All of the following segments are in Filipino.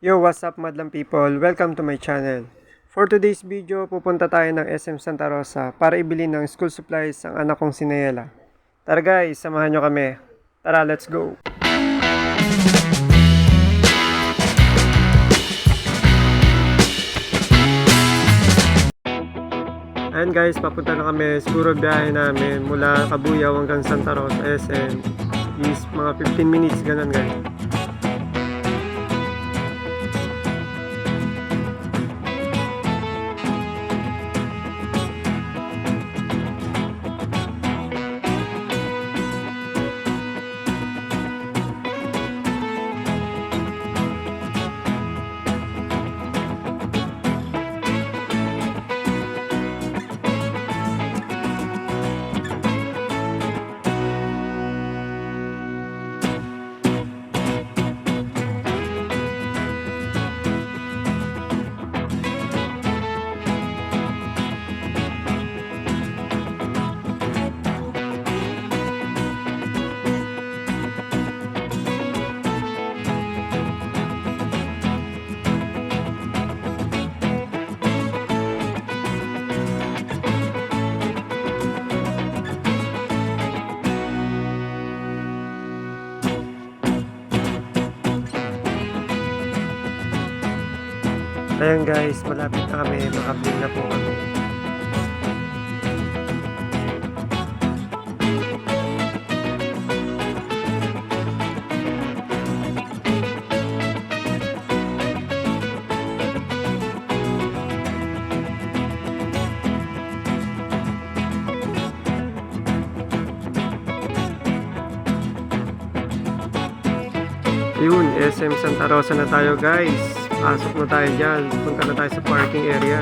Yo, what's up madlang people? Welcome to my channel. For today's video, pupunta tayo ng SM Santa Rosa para ibili ng school supplies ang anak kong si Nayela. Tara guys, samahan nyo kami. Tara, let's go! Ayan guys, papunta na kami. Siguro biyahe namin mula Kabuyaw hanggang Santa Rosa SM is mga 15 minutes, ganun guys. Ayan guys, malapit na kami, makabili na po kami. Yun, SM Santa Rosa na tayo guys. Pasok na tayo dyan. Punta na tayo sa parking area.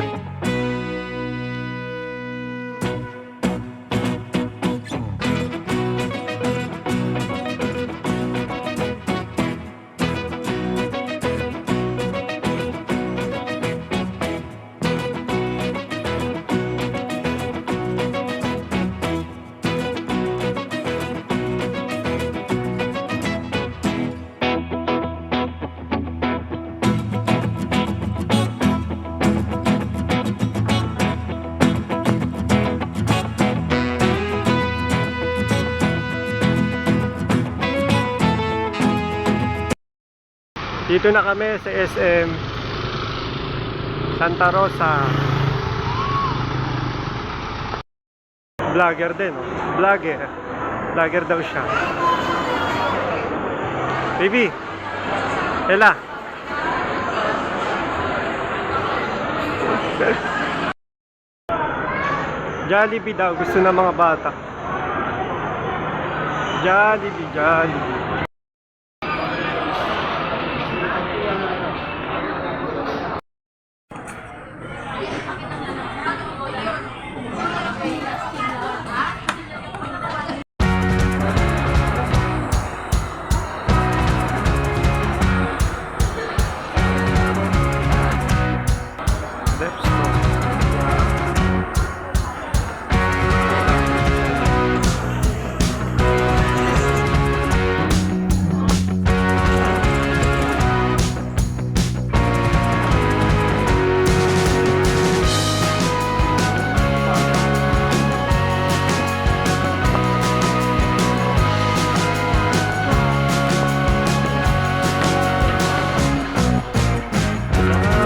Dito na kami sa SM Santa Rosa. Vlogger din, oh. Vlogger daw siya. Baby, Ella. Jollibee daw, gusto ng mga bata. Jollibee.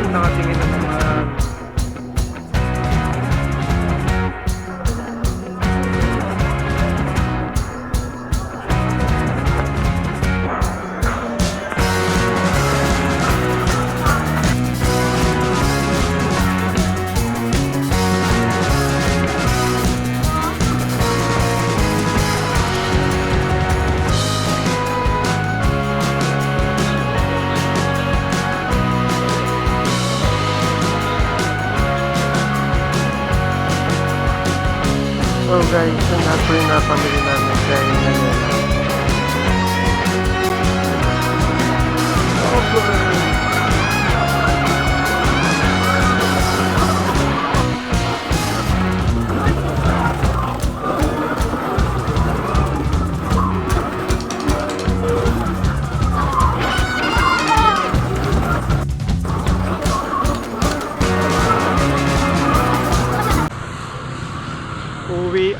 Nakatingin na naman. So guys, yung lahat po yung napamili namin kaya yun na yun.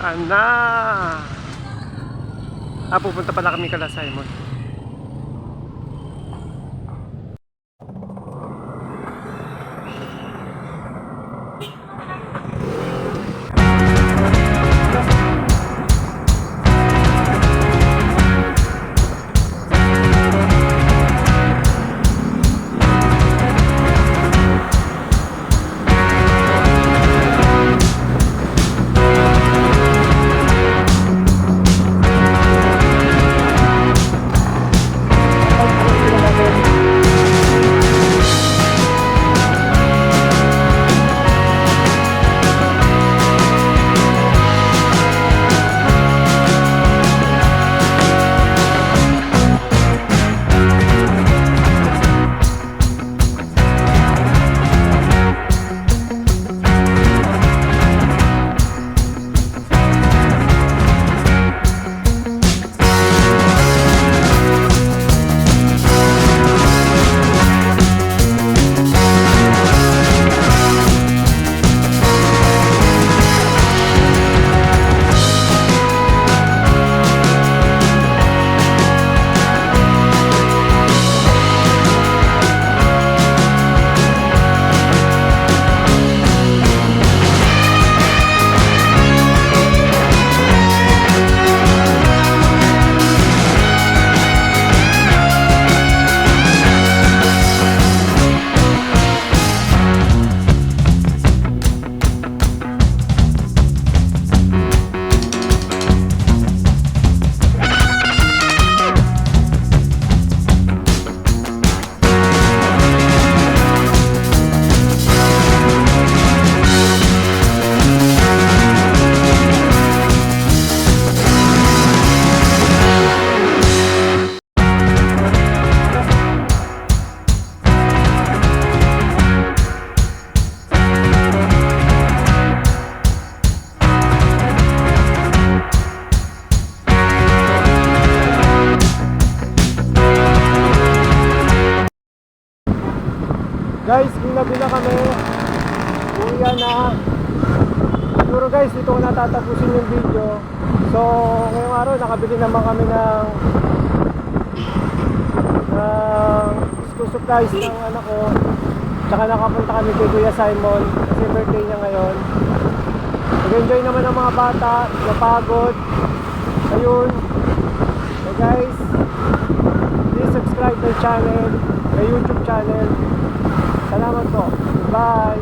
Saan na? Pupunta pala kami kala Simon. Guys, ginabi na kami. Uwi na. Siguro guys, dito ko natatapusin yung video. So, ngayong araw, nakabili naman kami ng school supplies ng anak ko. Tsaka nakapunta kami kay Kuya Simon kasi birthday niya ngayon. Nag-enjoy naman ang mga bata, napagod. Ayun. So guys, please subscribe to the channel, my YouTube channel. Salamat po. Bye!